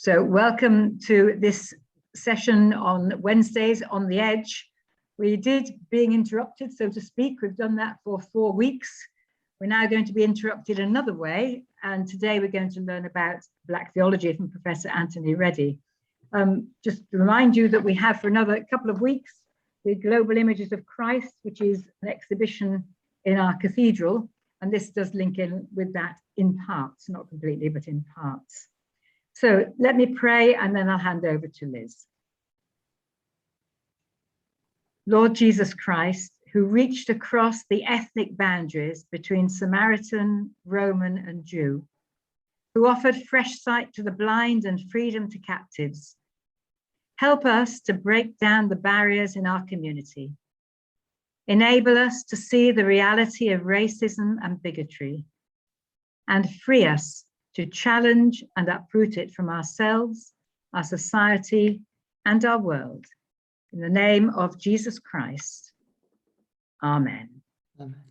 So welcome to this session on Wednesdays on the Edge. We did being interrupted, so to speak. We've done that for 4 weeks. We're now going to be interrupted another way. And today we're going to learn about Black theology from Professor Anthony Reddie. Just to remind you that we have for another couple of weeks the Global Images of Christ, which is an exhibition in our cathedral. And this does link in with that in parts, not completely, but in parts. So let me pray and then I'll hand over to Liz. Lord Jesus Christ, who reached across the ethnic boundaries between Samaritan, Roman, and Jew, who offered fresh sight to the blind and freedom to captives, help us to break down the barriers in our community. Enable us to see the reality of racism and bigotry, and free us to challenge and uproot it from ourselves, our society, and our world. In the name of Jesus Christ, amen. Amen.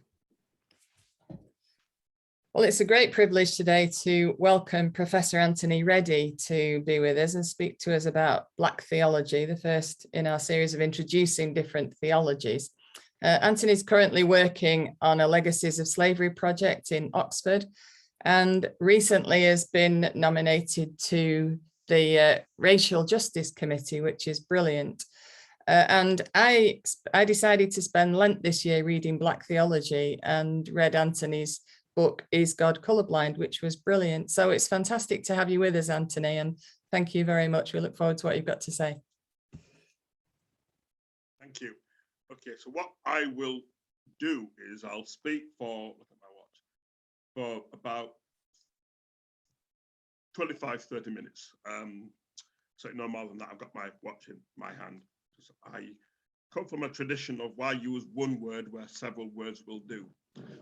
Well, it's a great privilege today to welcome Professor Anthony Reddie to be with us and speak to us about Black theology, the first in our series of introducing different theologies. Anthony's currently working on a Legacies of Slavery project in Oxford, and recently has been nominated to the Racial Justice Committee, which is brilliant. And I decided to spend Lent this year reading Black theology and read Anthony's book, Is God Colorblind, which was brilliant. So it's fantastic to have you with us, Anthony, and thank you very much. We look forward to what you've got to say. Thank you. Okay, so what I will do is I'll speak for, look at my watch, for about 25, 30 minutes. So no more than that. I've got my watch in my hand. I come from a tradition of why use one word where several words will do.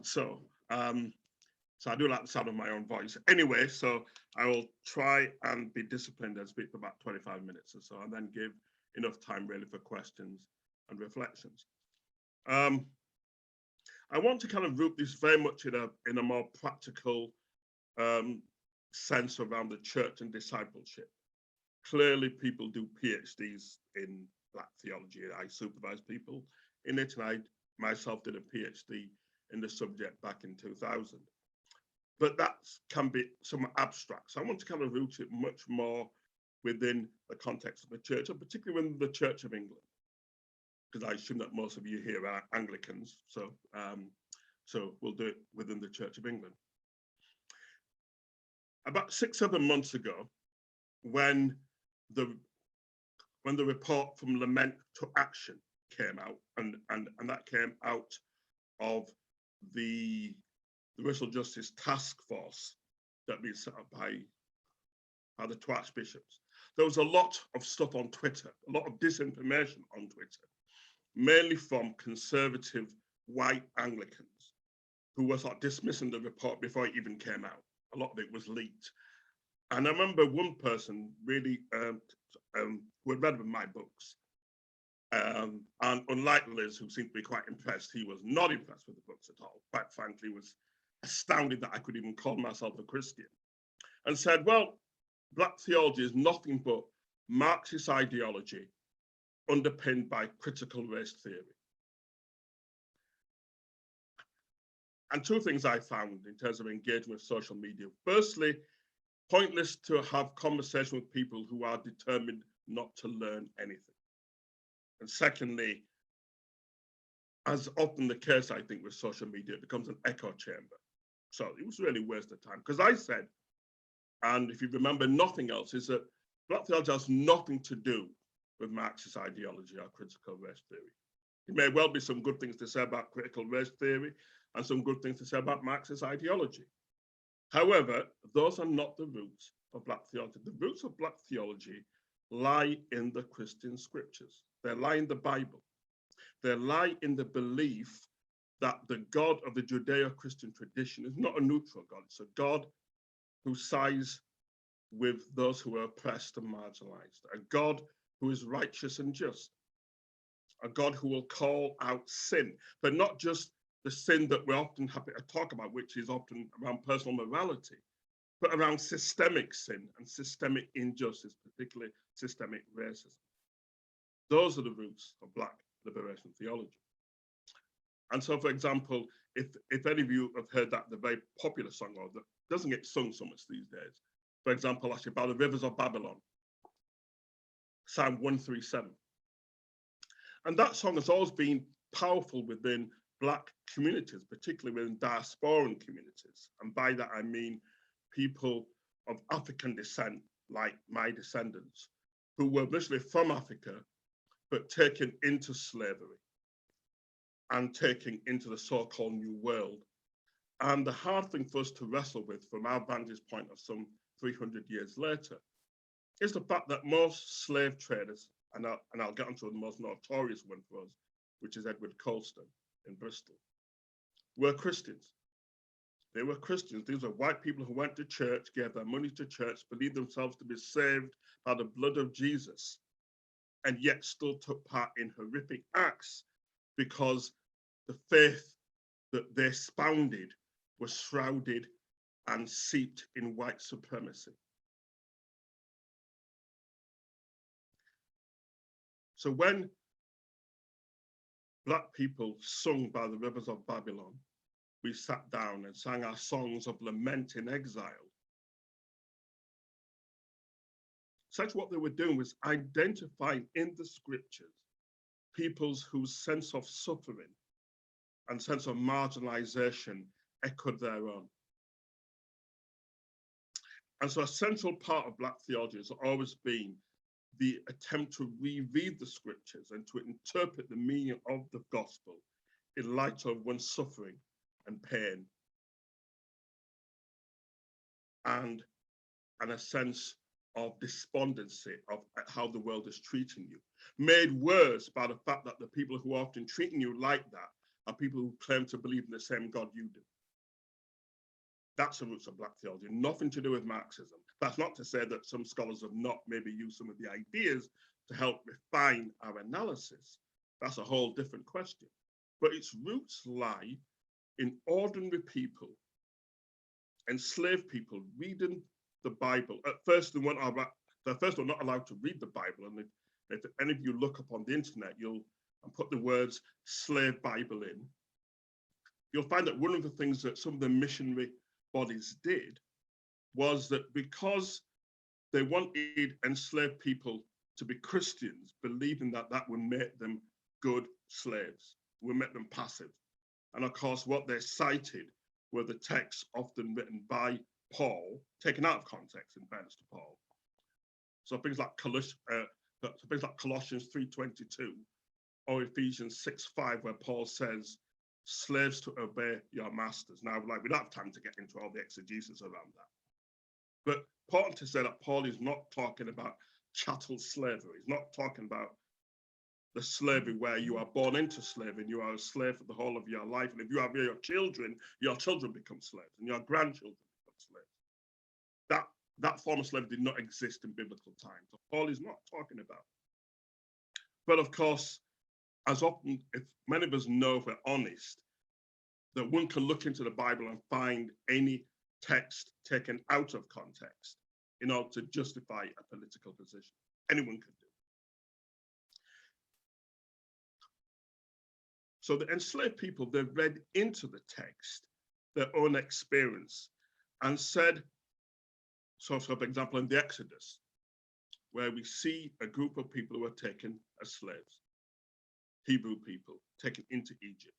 So, so I do like the sound of my own voice. Anyway, so I will try and be disciplined and speak for about 25 minutes or so, and then give enough time really for questions and reflections. I want to kind of root this very much in a more practical sense around the church and discipleship. Clearly, people do PhDs in Black theology. I supervise people in it, and I myself did a PhD in the subject back in 2000. But that can be somewhat abstract. So I want to kind of root it much more within the context of the church, and particularly within the Church of England, because I assume that most of you here are Anglicans. So, so we'll do it within the Church of England. About 6-7 months ago, when the report from Lament to Action came out, and that came out of the Racial Justice Task Force that we set up by the two archbishops, there was a lot of stuff on Twitter, a lot of disinformation on Twitter, mainly from conservative white Anglicans who were sort of dismissing the report before it even came out. A lot of it was leaked. And I remember one person really who had read my books, and unlike Liz, who seemed to be quite impressed, he was not impressed with the books at all. Quite frankly, was astounded that I could even call myself a Christian, and said, well, Black theology is nothing but Marxist ideology underpinned by critical race theory. And two things I found in terms of engagement with social media. Firstly, pointless to have conversation with people who are determined not to learn anything. And secondly, as often the case, I think, with social media, it becomes an echo chamber. So it was really a waste of time, because I said, and if you remember nothing else, is that Black theology has nothing to do with Marxist ideology or critical race theory. There may well be some good things to say about critical race theory and some good things to say about Marxist ideology. However, those are not the roots of Black theology. The roots of Black theology lie in the Christian scriptures. They lie in the Bible. They lie in the belief that the God of the Judeo-Christian tradition is not a neutral God. It's a God who sides with those who are oppressed and marginalized, a God who is righteous and just, a God who will call out sin, but not just the sin that we're often happy to talk about, which is often around personal morality, but around systemic sin and systemic injustice, particularly systemic racism. Those are the roots of Black liberation theology. And so, for example, if any of you have heard the very popular song, or that doesn't get sung so much these days, for example, actually, by the rivers of Babylon, Psalm 137. And that song has always been powerful within Black communities, particularly within diasporan communities. And by that, I mean people of African descent, like my descendants, who were originally from Africa, but taken into slavery and taken into the so-called New World. And the hard thing for us to wrestle with from our vantage point of some 300 years later is the fact that most slave traders, and I'll get onto the most notorious one for us, which is Edward Colston in Bristol, were Christians. They were Christians. These were white people who went to church, gave their money to church, believed themselves to be saved by the blood of Jesus, and yet still took part in horrific acts because the faith that they expounded was shrouded and seeped in white supremacy. So when Black people sung by the rivers of Babylon, we sat down and sang our songs of lament in exile. Such what they were doing was identifying in the scriptures peoples whose sense of suffering and sense of marginalization echoed their own. And so a central part of Black theology has always been the attempt to reread the scriptures and to interpret the meaning of the gospel in light of one's suffering and pain and a sense of despondency of how the world is treating you, made worse by the fact that the people who are often treating you like that are people who claim to believe in the same God you do. That's the roots of Black theology, nothing to do with Marxism. That's not to say that some scholars have not maybe used some of the ideas to help refine our analysis. That's a whole different question. But its roots lie in ordinary people, enslaved people reading the Bible. At first, they were not allowed to read the Bible. And if any of you look up on the internet, and put the words slave Bible in, you'll find that one of the things that some of the missionary bodies did was that because they wanted enslaved people to be Christians, believing that that would make them good slaves, would make them passive. And of course, what they cited were the texts often written by Paul, taken out of context in fairness to Paul. So things like Colossians 3:22 or Ephesians 6:5, where Paul says, slaves to obey your masters. Now, we don't have time to get into all the exegesis around that. But important to say that Paul is not talking about chattel slavery. He's not talking about the slavery where you are born into slavery and you are a slave for the whole of your life. And if you have your children become slaves and your grandchildren become slaves. That form of slavery did not exist in biblical times. So Paul is not talking about. But of course, as often, if many of us know, if we're honest, that one can look into the Bible and find any text taken out of context in order to justify a political position. Anyone could do. So the enslaved people, they read into the text their own experience and said, so for example, in the Exodus, where we see a group of people who are taken as slaves, Hebrew people taken into Egypt,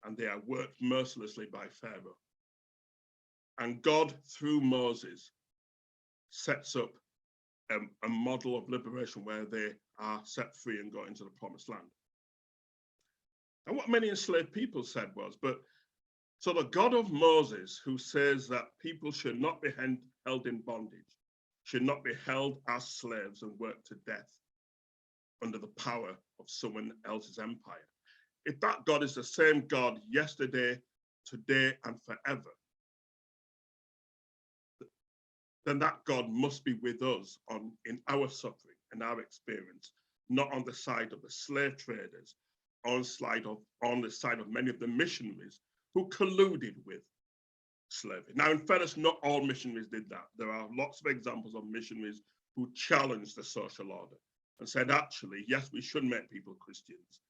and they are worked mercilessly by Pharaoh. And God, through Moses, sets up a model of liberation where they are set free and go into the promised land. And what many enslaved people said was, so the God of Moses, who says that people should not be held in bondage, should not be held as slaves and worked to death under the power of someone else's empire. If that God is the same God yesterday, today, and forever, then that God must be with us in our suffering and our experience, not on the side of the slave traders, on the side of many of the missionaries who colluded with slavery. Now, in fairness, not all missionaries did that. There are lots of examples of missionaries who challenged the social order and said, actually, yes, we should make people Christians,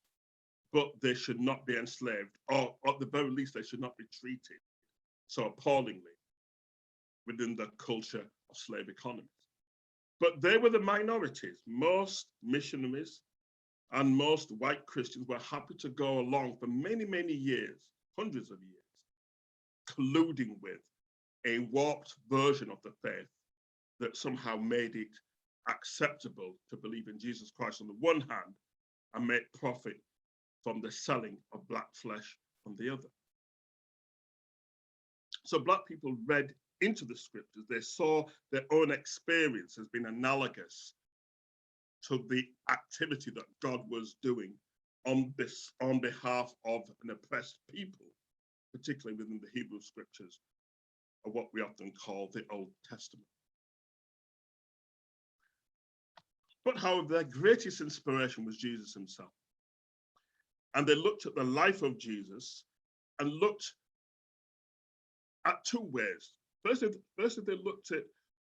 but they should not be enslaved, or at the very least, they should not be treated so appallingly within the culture of slave economies. But they were the minorities. Most missionaries and most white Christians were happy to go along for many, many years, hundreds of years, colluding with a warped version of the faith that somehow made it acceptable to believe in Jesus Christ on the one hand and make profit from the selling of black flesh on the other. So black people read into the scriptures. They saw their own experience as being analogous to the activity that God was doing on behalf of an oppressed people, particularly within the Hebrew scriptures, of what we often call the Old Testament. But however, their greatest inspiration was Jesus himself. And they looked at the life of Jesus and looked at two ways. Firstly, they looked at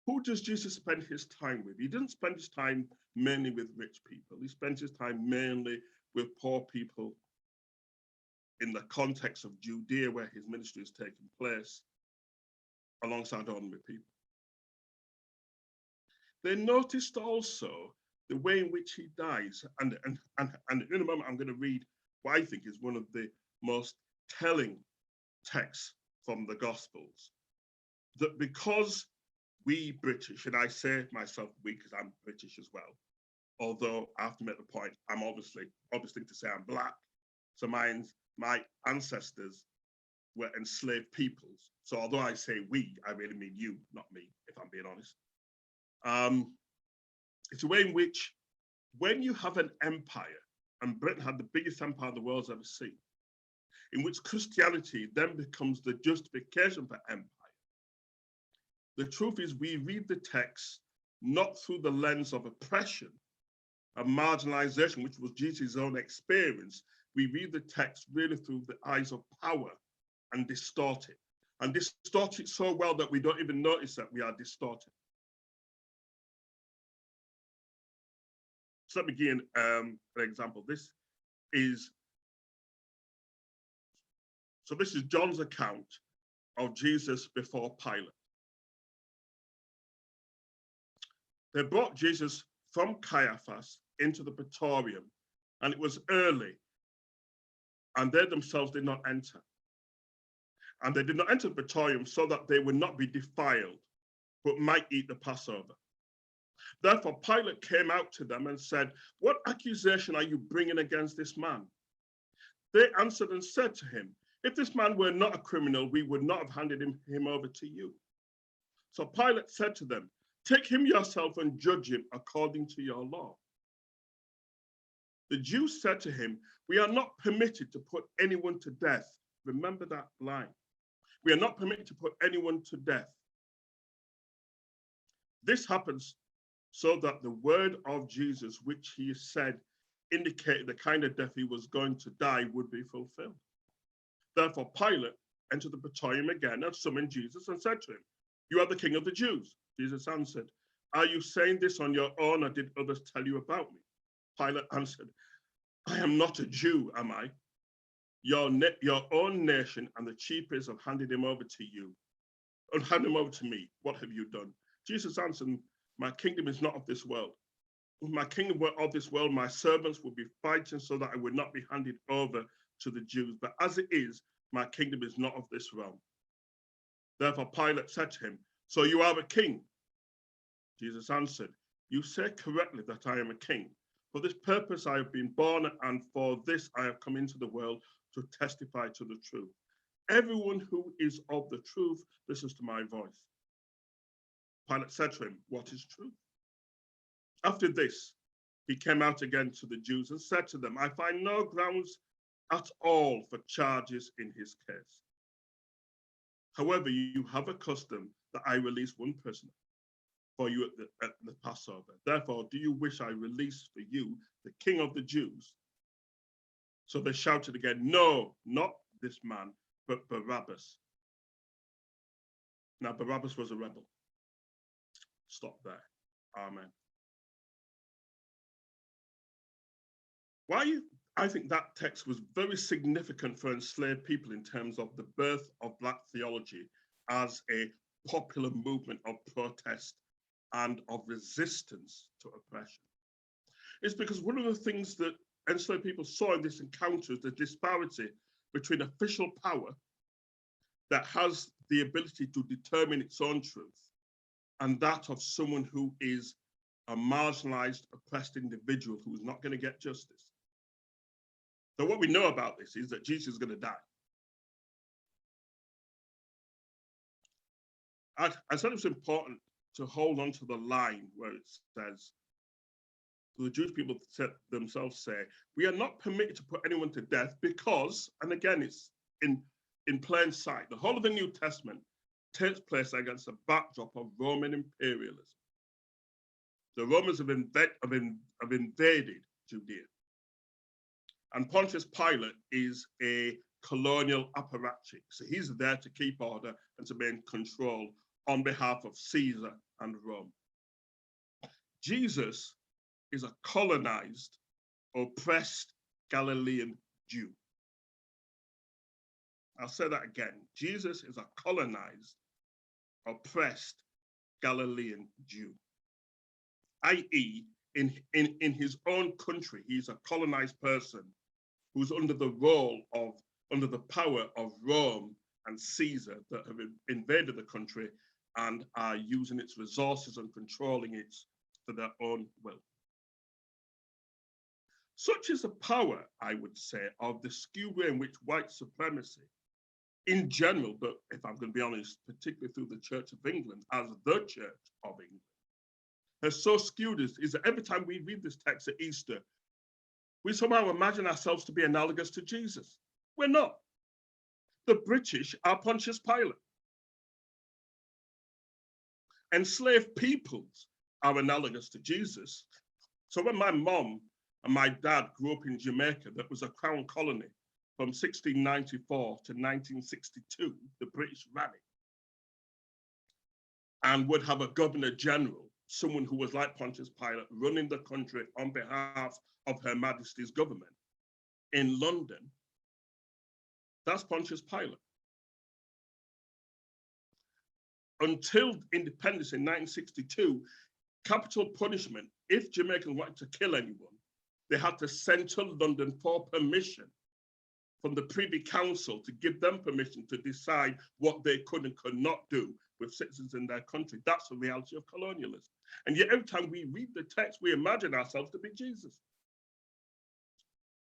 who does Jesus spend his time with? He didn't spend his time mainly with rich people. He spent his time mainly with poor people in the context of Judea, where his ministry is taking place, alongside ordinary people. They noticed also the way in which he dies. And in a moment, I'm going to read what I think is one of the most telling texts from the Gospels, that because we British, and I say myself we because I'm British as well, although I have to make the point, I'm obviously to say I'm black. So my ancestors were enslaved peoples. So although I say we, I really mean you, not me, if I'm being honest. It's a way in which when you have an empire, and Britain had the biggest empire the world's ever seen, in which Christianity then becomes the justification for empire. The truth is we read the text not through the lens of oppression and marginalization, which was Jesus' own experience. We read the text really through the eyes of power and distort it. And distort it so well that we don't even notice that we are distorted. So let me give an example. This is John's account of Jesus before Pilate. They brought Jesus from Caiaphas into the Praetorium, and it was early, and they themselves did not enter. And they did not enter the Praetorium so that they would not be defiled, but might eat the Passover. Therefore, Pilate came out to them and said, "What accusation are you bringing against this man?" They answered and said to him, "If this man were not a criminal, we would not have handed him over to you." So Pilate said to them, "Take him yourself and judge him according to your law." The Jews said to him, "We are not permitted to put anyone to death." Remember that line. We are not permitted to put anyone to death. This happens so that the word of Jesus, which he said indicated the kind of death he was going to die, would be fulfilled. Therefore, Pilate entered the Praetorium again and summoned Jesus and said to him, "You are the king of the Jews." Jesus answered, "Are you saying this on your own, or did others tell you about me?" Pilate answered, "I am not a Jew, am I? Your own nation and the chief priests have handed him over to you, and handed him over to me. What have you done?" Jesus answered, "My kingdom is not of this world. If my kingdom were of this world, my servants would be fighting so that I would not be handed over to the Jews. But as it is, my kingdom is not of this realm." Therefore Pilate said to him, "So you are a king?" Jesus answered, "You say correctly that I am a king. For this purpose I have been born, and for this I have come into the world, to testify to the truth. Everyone who is of the truth listens to my voice." Pilate said to him, "What is truth?" After this, he came out again to the Jews and said to them, "I find no grounds at all for charges in his case. However, you have a custom that I release one prisoner for you at the Passover. Therefore, do you wish I release for you the king of the Jews?" So they shouted again, "No, not this man, but Barabbas." Now, Barabbas was a rebel. Stop there. Amen. I think that text was very significant for enslaved people in terms of the birth of Black theology as a popular movement of protest and of resistance to oppression. It's because one of the things that enslaved people saw in this encounter is the disparity between official power that has the ability to determine its own truth and that of someone who is a marginalized, oppressed individual who is not going to get justice. So what we know about this is that Jesus is going to die. I said it's important to hold on to the line where it says, the Jewish people themselves say, we are not permitted to put anyone to death because, and again, it's in plain sight, the whole of the New Testament takes place against a backdrop of Roman imperialism. The Romans have invaded Judea. And Pontius Pilate is a colonial apparatchik. So he's there to keep order and to maintain control on behalf of Caesar and Rome. Jesus is a colonized, oppressed Galilean Jew. I'll say that again. Jesus is a colonized, oppressed Galilean Jew, i.e., in his own country, he's a colonized person who's under the power of Rome and Caesar that have invaded the country and are using its resources and controlling it for their own will. Such is the power, I would say, of the skewed way in which white supremacy, in general, but if I'm going to be honest, particularly through the Church of England, as the Church of England, has so skewed us, is that every time we read this text at Easter, we somehow imagine ourselves to be analogous to Jesus. We're not. The British are Pontius Pilate. Enslaved peoples are analogous to Jesus. So when my mom and my dad grew up in Jamaica, that was a crown colony from 1694 to 1962, the British ran it, and would have a governor general, someone who was like Pontius Pilate, running the country on behalf of Her Majesty's government in London. That's Pontius Pilate. Until independence in 1962, capital punishment, if Jamaicans wanted to kill anyone, they had to send to London for permission from the Privy Council to give them permission to decide what they could and could not do with citizens in their country. That's the reality of colonialism. And yet every time we read the text, we imagine ourselves to be Jesus.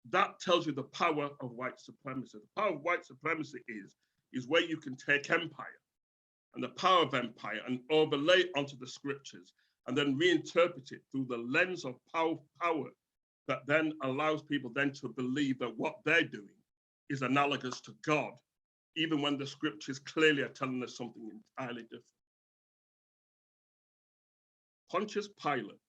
That tells you the power of white supremacy. The power of white supremacy is where you can take empire and the power of empire and overlay it onto the scriptures and then reinterpret it through the lens of power that then allows people then to believe that what they're doing is analogous to God, even when the scriptures clearly are telling us something entirely different. Pontius Pilate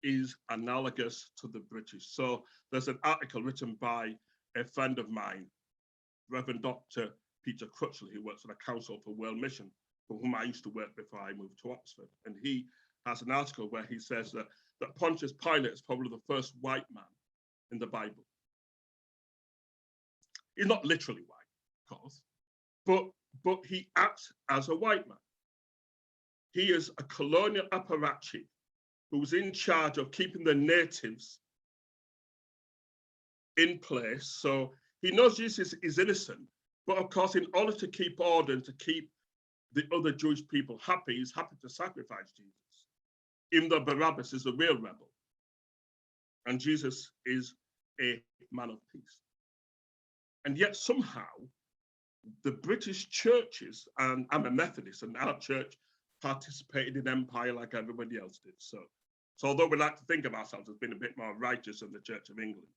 is analogous to the British. So there's an article written by a friend of mine, Reverend Dr. Peter Crutchley, who works at the Council for World Mission, for whom I used to work before I moved to Oxford. And he has an article where he says that Pontius Pilate is probably the first white man in the Bible. He's not literally white, of course, but he acts as a white man. He is a colonial apparatchik who's in charge of keeping the natives in place. So he knows Jesus is innocent, but of course, in order to keep order and to keep the other Jewish people happy, he's happy to sacrifice Jesus, even though Barabbas is a real rebel. And Jesus is a man of peace. And yet somehow, the British churches, and I'm a Methodist, and our church participated in empire like everybody else did. So although we like to think of ourselves as being a bit more righteous than the Church of England,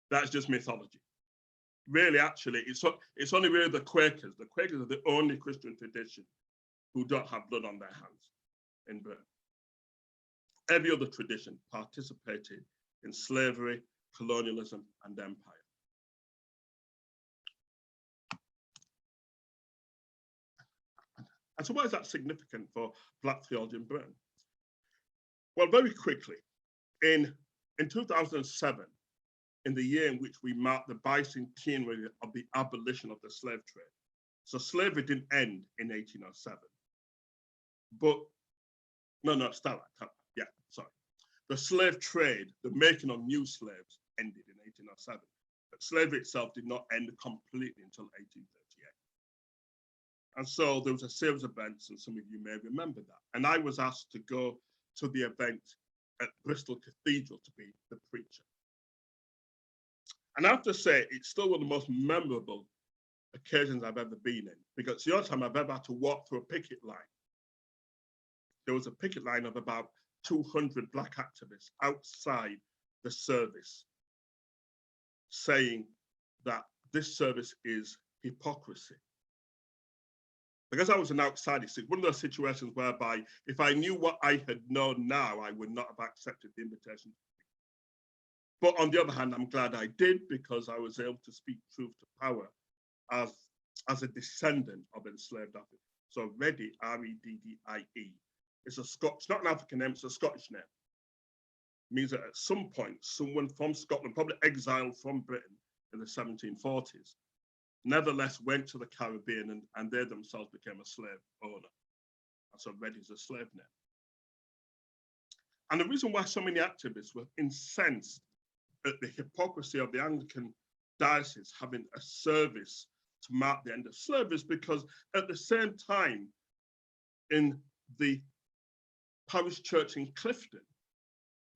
that's just mythology. Really, actually, it's only really the Quakers. The Quakers are the only Christian tradition who don't have blood on their hands in Britain. Every other tradition participated in slavery, colonialism, and empire. And so why is that significant for Black theology in Britain? Well, very quickly, in 2007, in the year in which we marked the bicentenary of the abolition of the slave trade. So slavery didn't end in 1807, but the slave trade, the making of new slaves, ended in 1807. But slavery itself did not end completely until 1838. And so there was a series of events, and some of you may remember that. And I was asked to go to the event at Bristol Cathedral to be the preacher. And I have to say, it's still one of the most memorable occasions I've ever been in, because it's the only time I've ever had to walk through a picket line. There was a picket line of about 200 Black activists outside the service saying that this service is hypocrisy. Because I was an outsider, it's one of those situations whereby if I knew what I had known now, I would not have accepted the invitation. But on the other hand, I'm glad I did, because I was able to speak truth to power as a descendant of enslaved Africans. So Reddie, R-E-D-D-I-E, it's not an African name, it's a Scottish name. It means that at some point, someone from Scotland, probably exiled from Britain in the 1740s, nevertheless went to the Caribbean and they themselves became a slave owner. And so Reddie is a slave name. And the reason why so many activists were incensed at the hypocrisy of the Anglican diocese having a service to mark the end of slavery is because at the same time, in the parish church in Clifton,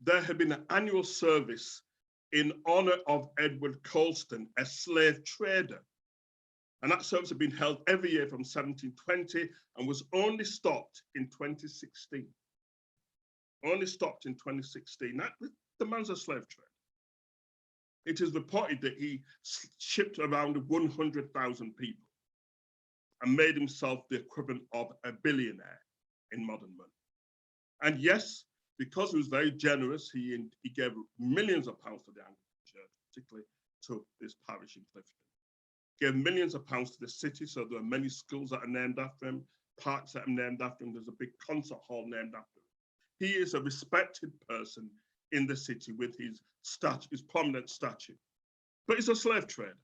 there had been an annual service in honor of Edward Colston, a slave trader. And that service had been held every year from 1720 and was only stopped in 2016. Only stopped in 2016. The man's a slave trader. It is reported that he shipped around 100,000 people and made himself the equivalent of a billionaire in modern money. And yes, because he was very generous, he gave millions of pounds to the Anglican Church, particularly to this parish in Clifton. Gave millions of pounds to the city, so there are many schools that are named after him, parks that are named after him, there's a big concert hall named after him. He is a respected person in the city with his prominent statue, but he's a slave trader.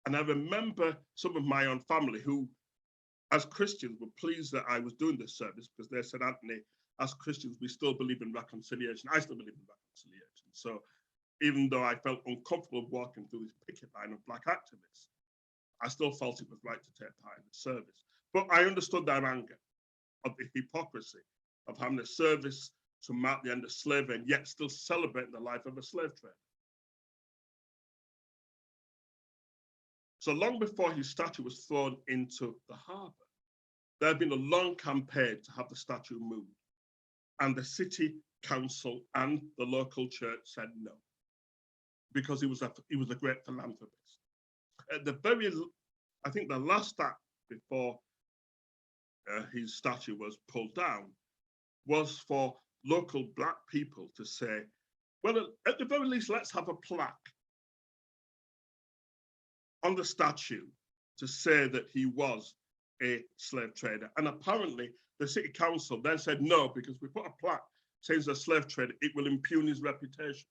And I remember some of my own family who, as Christians, were pleased that I was doing this service because they said, Anthony, as Christians, we still believe in reconciliation. I still believe in reconciliation. So even though I felt uncomfortable walking through this picket line of Black activists, I still felt it was right to take part in the service. But I understood their anger of the hypocrisy of having a service to mark the end of slavery and yet still celebrating the life of a slave trader. So long before his statue was thrown into the harbour, there had been a long campaign to have the statue moved. And the city council and the local church said no, because he was a great philanthropist. At I think the last act before his statue was pulled down was for local Black people to say, well, at the very least, let's have a plaque on the statue to say that he was a slave trader. And apparently the city council then said no, because we put a plaque saying he's a slave trader, it will impugn his reputation.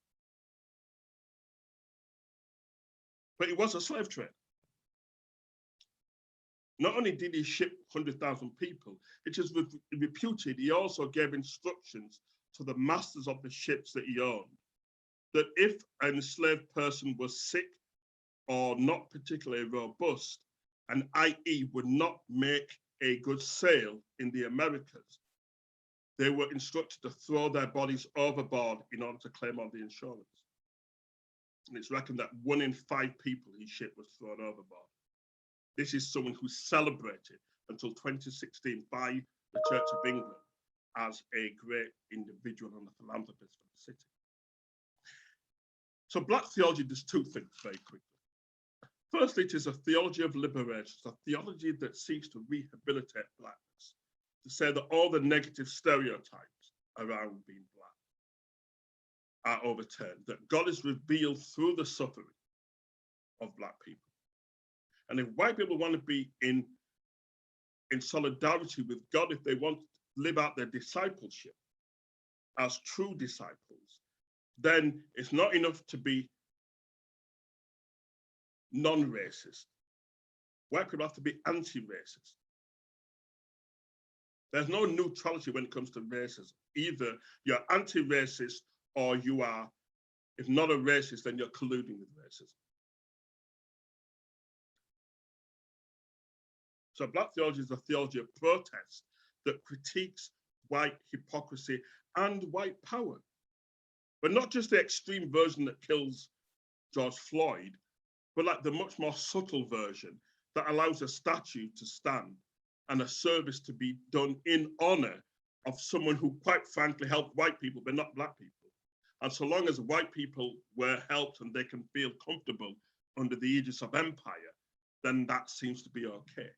But he was a slave trader. Not only did he ship 100,000 people, it is reputed he also gave instructions to the masters of the ships that he owned, that if an enslaved person was sick or not particularly robust, and i.e. would not make a good sail in the Americas, they were instructed to throw their bodies overboard in order to claim all the insurance. And it's reckoned that 1 in 5 people he shipped was thrown overboard. This is someone who's celebrated until 2016 by the Church of England as a great individual and a philanthropist for the city. So Black theology does 2 things very quickly. Firstly, it is a theology of liberation. It's a theology that seeks to rehabilitate Blackness, to say that all the negative stereotypes around being Black are overturned, that God is revealed through the suffering of Black people. And if white people want to be in in solidarity with God, if they want to live out their discipleship as true disciples, then it's not enough to be non-racist. White people have to be anti-racist. There's no neutrality when it comes to racism. Either you're anti-racist or you are, if not a racist, then you're colluding with racism. So Black theology is a theology of protest that critiques white hypocrisy and white power. But not just the extreme version that kills George Floyd, but like the much more subtle version that allows a statue to stand and a service to be done in honor of someone who quite frankly helped white people, but not Black people. And so long as white people were helped and they can feel comfortable under the aegis of empire, then that seems to be okay.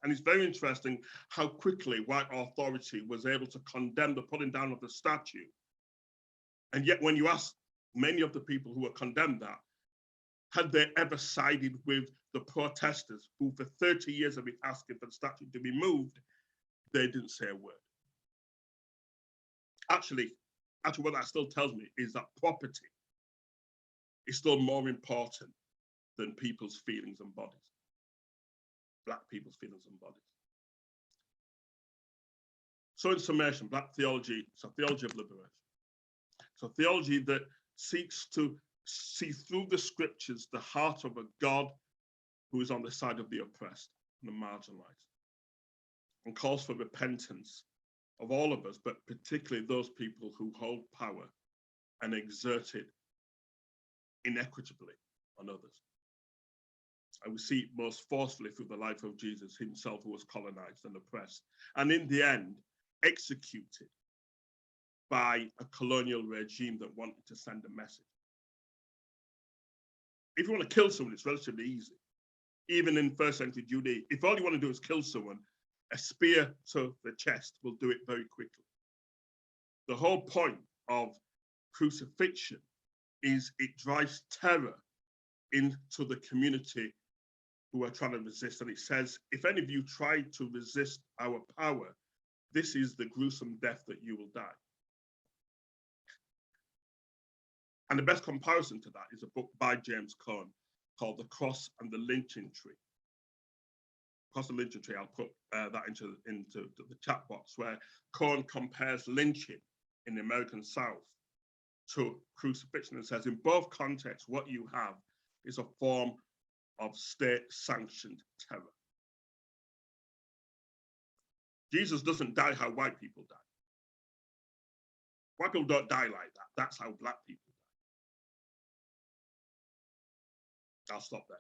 And it's very interesting how quickly white authority was able to condemn the pulling down of the statue. And yet when you ask many of the people who were condemned that, had they ever sided with the protesters who for 30 years have been asking for the statue to be moved, they didn't say a word. Actually, what that still tells me is that property is still more important than people's feelings and bodies. Black people's feelings and bodies. So in summation, Black theology is a theology of liberation. It's a theology that seeks to see through the scriptures the heart of a God who is on the side of the oppressed and the marginalized, and calls for repentance of all of us, but particularly those people who hold power and exert it inequitably on others. And we see it most forcefully through the life of Jesus himself, who was colonized and oppressed, and in the end, executed by a colonial regime that wanted to send a message. If you want to kill someone, it's relatively easy. Even in first century Judea, if all you want to do is kill someone, a spear to the chest will do it very quickly. The whole point of crucifixion is it drives terror into the community who are trying to resist. And it says, if any of you try to resist our power, this is the gruesome death that you will die. And the best comparison to that is a book by James Cone called The Cross and the Lynching Tree. Cross and Lynching Tree, I'll put that into the chat box, where Cone compares lynching in the American South to crucifixion and says, in both contexts, what you have is a form of state-sanctioned terror. Jesus doesn't die how white people die. White people don't die like that. That's how Black people die. I'll stop there.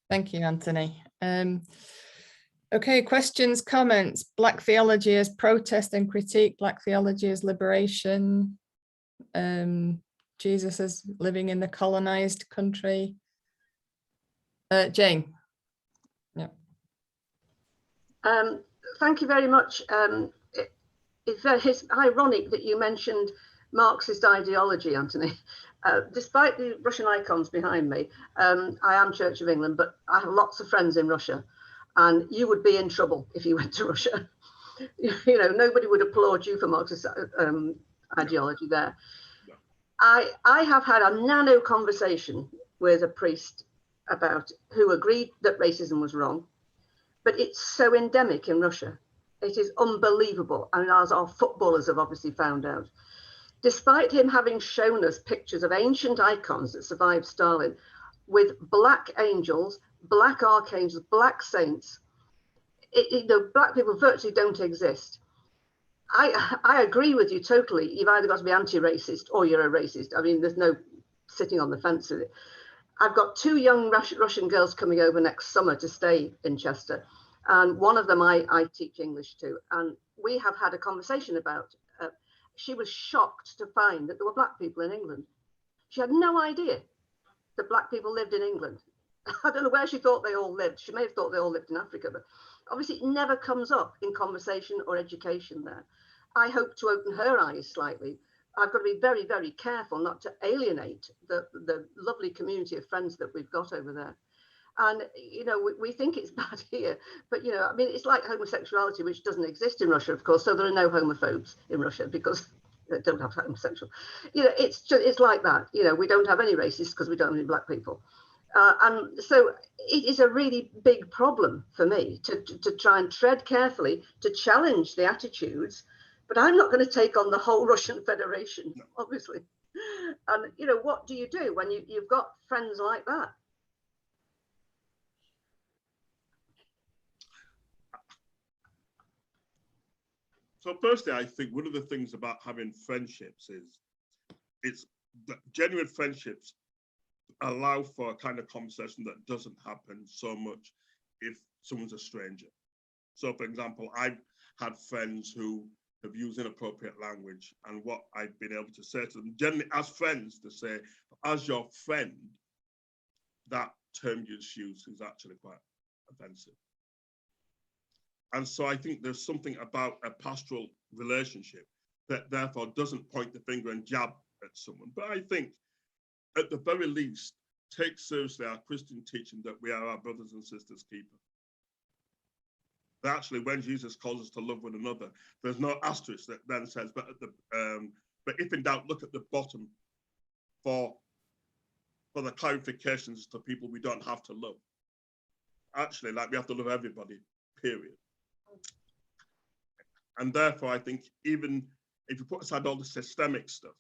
Thank you, Anthony. Okay, questions, comments. Black theology as protest and critique, Black theology as liberation, Jesus as living in the colonized country. Jane. Yeah. Thank you very much. It's ironic that you mentioned Marxist ideology, Anthony. Despite the Russian icons behind me, I am Church of England, but I have lots of friends in Russia, and you would be in trouble if you went to Russia. You know, nobody would applaud you for Marxist ideology there. No. I have had a nano conversation with a priest about who agreed that racism was wrong, but it's so endemic in Russia. It is unbelievable, and as our footballers have obviously found out. Despite him having shown us pictures of ancient icons that survived Stalin with Black angels, Black archangels, Black saints, Black people virtually don't exist. I agree with you totally. You've either got to be anti-racist or you're a racist. I mean, there's no sitting on the fence with it. I've got 2 young Russian girls coming over next summer to stay in Chester. And one of them I teach English to. And we have had a conversation about she was shocked to find that there were Black people in England. She had no idea that Black people lived in England. I don't know where she thought they all lived. She may have thought they all lived in Africa, but obviously it never comes up in conversation or education there. I hope to open her eyes slightly I've got to be very, very careful not to alienate the lovely community of friends that we've got over there. And, you know, we think it's bad here, but, you know, I mean, it's like homosexuality, which doesn't exist in Russia, of course. So there are no homophobes in Russia because they don't have homosexual. You know, it's like that. You know, we don't have any racists because we don't have any black people. And so it is a really big problem for me to try and tread carefully, to challenge the attitudes. But I'm not going to take on the whole Russian Federation, obviously. And, you know, what do you do when you've got friends like that? So firstly, I think one of the things about having friendships is it's that genuine friendships allow for a kind of conversation that doesn't happen so much if someone's a stranger. So for example, I've had friends who have used inappropriate language, and what I've been able to say to them, generally as friends, to say, as your friend, that term you use is actually quite offensive. And so I think there's something about a pastoral relationship that therefore doesn't point the finger and jab at someone. But I think at the very least, take seriously our Christian teaching that we are our brothers and sisters' keeper. That actually, when Jesus calls us to love one another, there's no asterisk that then says, but if in doubt, look at the bottom for the clarifications to people we don't have to love. Actually, like we have to love everybody, period. And therefore, I think even if you put aside all the systemic stuff,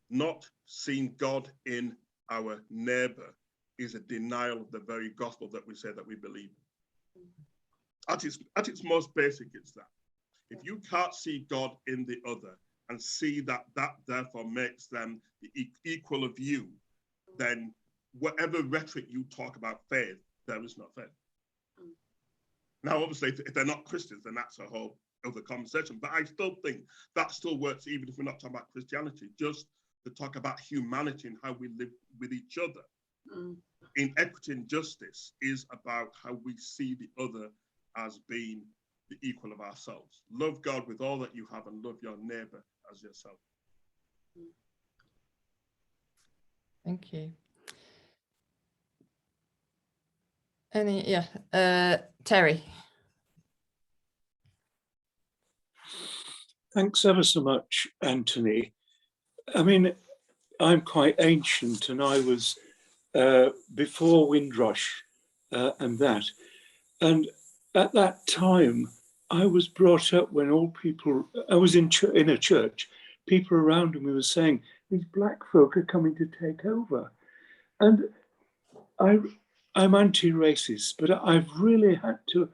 not seeing God in our neighbor is a denial of the very gospel that we say that we believe in. At its most basic, it's that. If you can't see God in the other and see that therefore makes them the equal of you, then whatever rhetoric you talk about faith, there is no faith. Now, obviously, if they're not Christians, then that's a whole other conversation. But I still think that still works, even if we're not talking about Christianity, just to talk about humanity and how we live with each other. In equity and justice is about how we see the other as being the equal of ourselves. Love God with all that you have and love your neighbor as yourself. Thank you. Terry. Thanks ever so much, Anthony. I mean, I'm quite ancient, and I was before Windrush and that. And at that time, I was brought up when all people, I was in a church, people around me were saying, these black folk are coming to take over. And I'm anti-racist, but I've really had to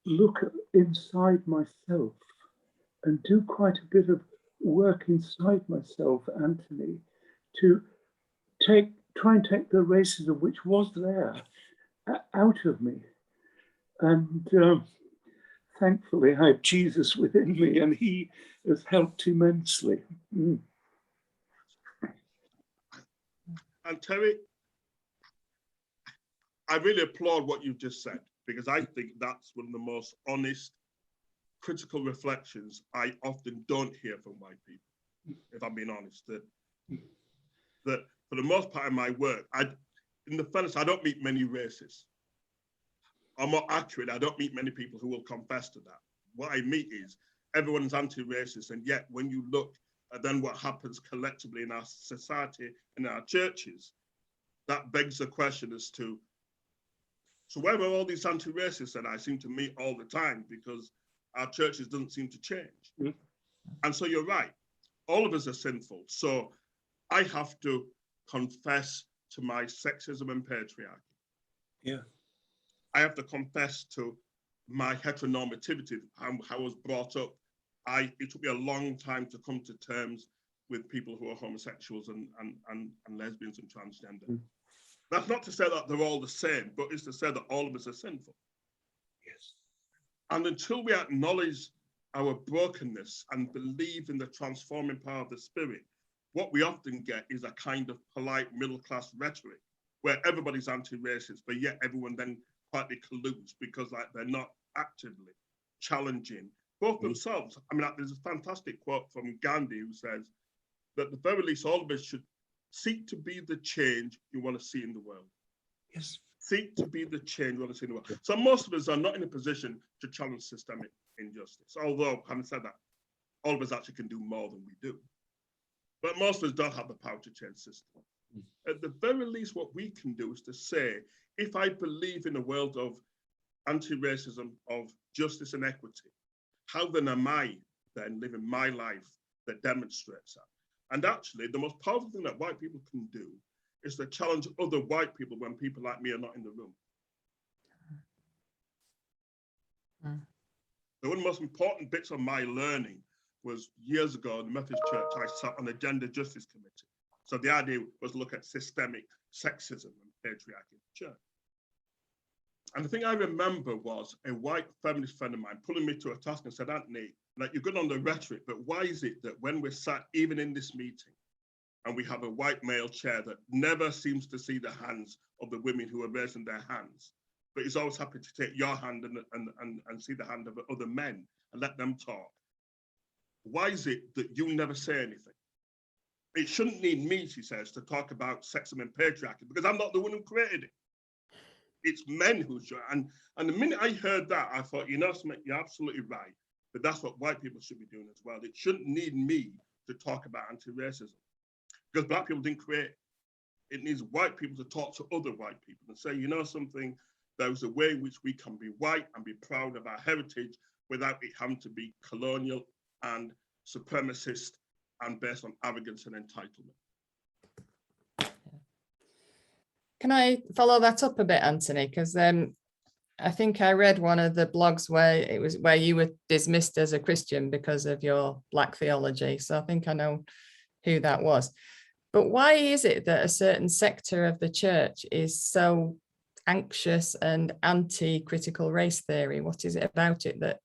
look inside myself and do quite a bit of work inside myself, Anthony, to try and take the racism which was there out of me. And thankfully, I have Jesus within me, and he has helped immensely. And Terry, I really applaud what you've just said, because I think that's one of the most honest, critical reflections I often don't hear from white people, if I'm being honest. That for the most part of my work, in the fairness, I don't meet many racists. Or more accurate, I don't meet many people who will confess to that. What I meet is everyone's anti-racist, and yet when you look at then what happens collectively in our society and our churches, that begs the question as to, so where are all these anti-racists that I seem to meet all the time, because our churches don't seem to change? Mm-hmm. And so you're right, all of us are sinful. So I have to confess to my sexism and patriarchy. Yeah. I have to confess to my heteronormativity, how I was brought up. It took me a long time to come to terms with people who are homosexuals and lesbians and transgender. Mm. That's not to say that they're all the same, but it's to say that all of us are sinful. Yes. And until we acknowledge our brokenness and believe in the transforming power of the Spirit, what we often get is a kind of polite middle-class rhetoric where everybody's anti-racist, but yet everyone then quietly colludes because they're not actively challenging both themselves. I mean, there's a fantastic quote from Gandhi who says that at the very least, all of us should seek to be the change you want to see in the world. Yes. Seek to be the change you want to see in the world. So most of us are not in a position to challenge systemic injustice. Although, having said that, all of us actually can do more than we do. But most of us don't have the power to change the system. At the very least, what we can do is to say, if I believe in a world of anti-racism, of justice and equity, how then am I then living my life that demonstrates that? And actually, the most powerful thing that white people can do is to challenge other white people when people like me are not in the room. One of the most important bits of my learning was years ago in the Methodist Church, I sat on the Gender Justice Committee. So the idea was to look at systemic sexism and patriarchy in the church. And the thing I remember was a white feminist friend of mine pulling me to a task and said, Anthony, like, you're good on the rhetoric, but why is it that when we're sat even in this meeting and we have a white male chair that never seems to see the hands of the women who are raising their hands, but is always happy to take your hand and see the hand of other men and let them talk? Why is it that you never say anything? It shouldn't need me, she says, to talk about sexism and patriarchy, because I'm not the one who created it. It's men who should. And the minute I heard that, I thought, you know, Smith, you're absolutely right. But that's what white people should be doing as well. It shouldn't need me to talk about anti-racism, because black people didn't create it. It needs white people to talk to other white people and say, you know something, there's a way in which we can be white and be proud of our heritage without it having to be colonial and supremacist and based on arrogance and entitlement. Can I follow that up a bit, Anthony? Because I think I read one of the blogs where you were dismissed as a Christian because of your Black theology. So I think I know who that was. But why is it that a certain sector of the church is so anxious and anti-critical race theory? What is it about it that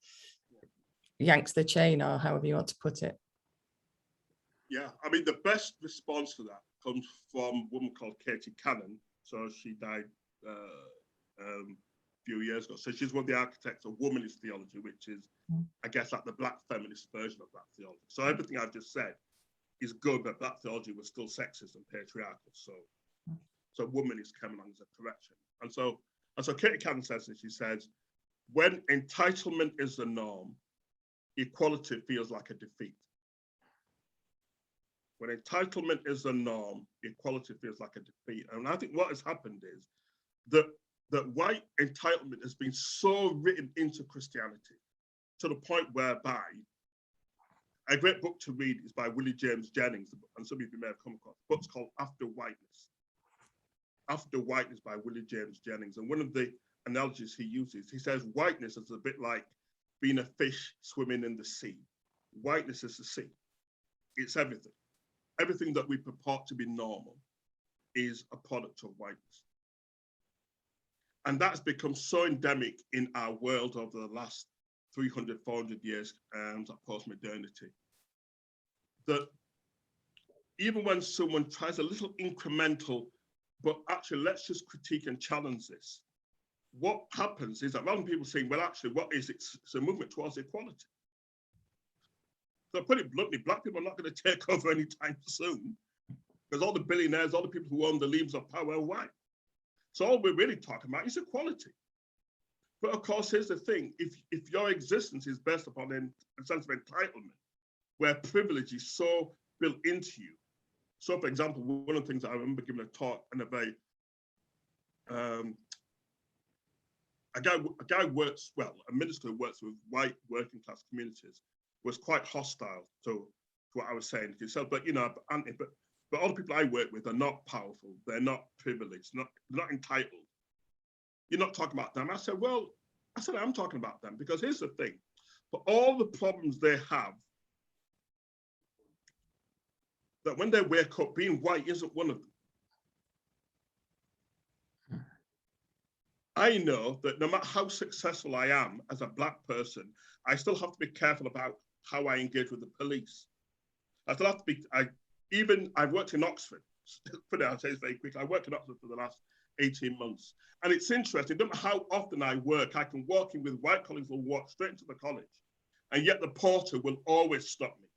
yanks the chain, or however you want to put it? Yeah, I mean, the best response to that comes from a woman called Katie Cannon. So she died a few years ago. So she's one of the architects of womanist theology, which is, I guess, like the Black feminist version of Black theology. So everything I've just said is good, but Black theology was still sexist and patriarchal. So womanist came along as a correction. And so Katie Cannon says, and she says, when entitlement is the norm, equality feels like a defeat. When entitlement is the norm, equality feels like a defeat. And I think what has happened is that white entitlement has been so written into Christianity to the point whereby a great book to read is by Willie James Jennings, and some of you may have come across. The book's called After Whiteness. After Whiteness by Willie James Jennings. And one of the analogies he uses, he says whiteness is a bit like being a fish swimming in the sea. Whiteness is the sea. It's everything. Everything that we purport to be normal is a product of whiteness. And that's become so endemic in our world over the last 300, 400 years of post-modernity, that even when someone tries a little incremental, but actually let's just critique and challenge this, what happens is that rather than people saying, well, actually, what is it? It's a movement towards equality. So put it bluntly, Black people are not going to take over anytime soon, because all the billionaires, all the people who own the levers of power are white. So all we're really talking about is equality. But of course, here's the thing, if your existence is based upon a sense of entitlement, where privilege is so built into you. So for example, one of the things I remember giving a talk in a very, a minister who works with white working class communities was quite hostile to what I was saying. He said, but you know, but all the people I work with are not powerful, they're not privileged, they're not entitled. You're not talking about them. I said, I'm talking about them, because here's the thing, for all the problems they have, that when they wake up, being white isn't one of them. I know that no matter how successful I am as a Black person, I still have to be careful about how I engage with the police. I still have to be, I've worked in Oxford, I'll say this very quickly, I worked in Oxford for the last 18 months. And it's interesting, no matter how often I work, I can walk in with white colleagues who will walk straight into the college and yet the porter will always stop me.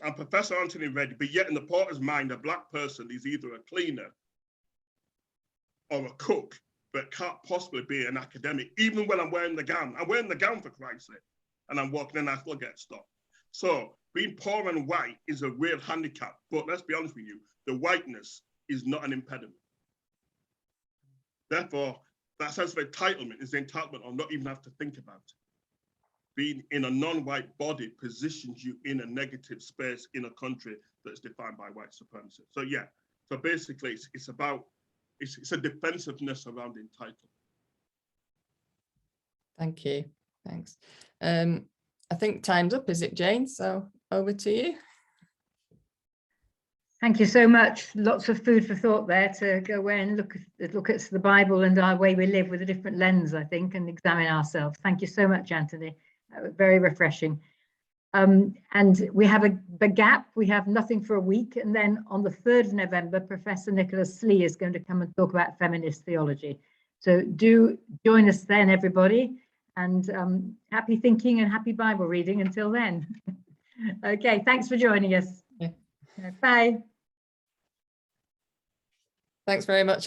I'm Professor Anthony Reddie, but yet in the porter's mind, a black person is either a cleaner or a cook, but can't possibly be an academic, even when I'm wearing the gown. I'm wearing the gown, for Christ's sake, and I'm walking and I still get stopped. So being poor and white is a real handicap, but let's be honest with you, the whiteness is not an impediment. Therefore, that sense of entitlement is the entitlement of not even have to think about it. Being in a non-white body positions you in a negative space in a country that's defined by white supremacy. So yeah, so basically it's about, it's a defensiveness around entitlement. Thank you. Thanks. I think time's up, is it, Jane? So over to you. Thank you so much. Lots of food for thought there to go away and look at the Bible and our way we live with a different lens, I think, and examine ourselves. Thank you so much, Anthony. That was very refreshing. And we have a gap. We have nothing for a week. And then on the 3rd of November, Professor Nicholas Slee is going to come and talk about feminist theology. So do join us then, everybody. And happy thinking and happy Bible reading until then. Okay, thanks for joining us. Yeah. Bye. Thanks very much.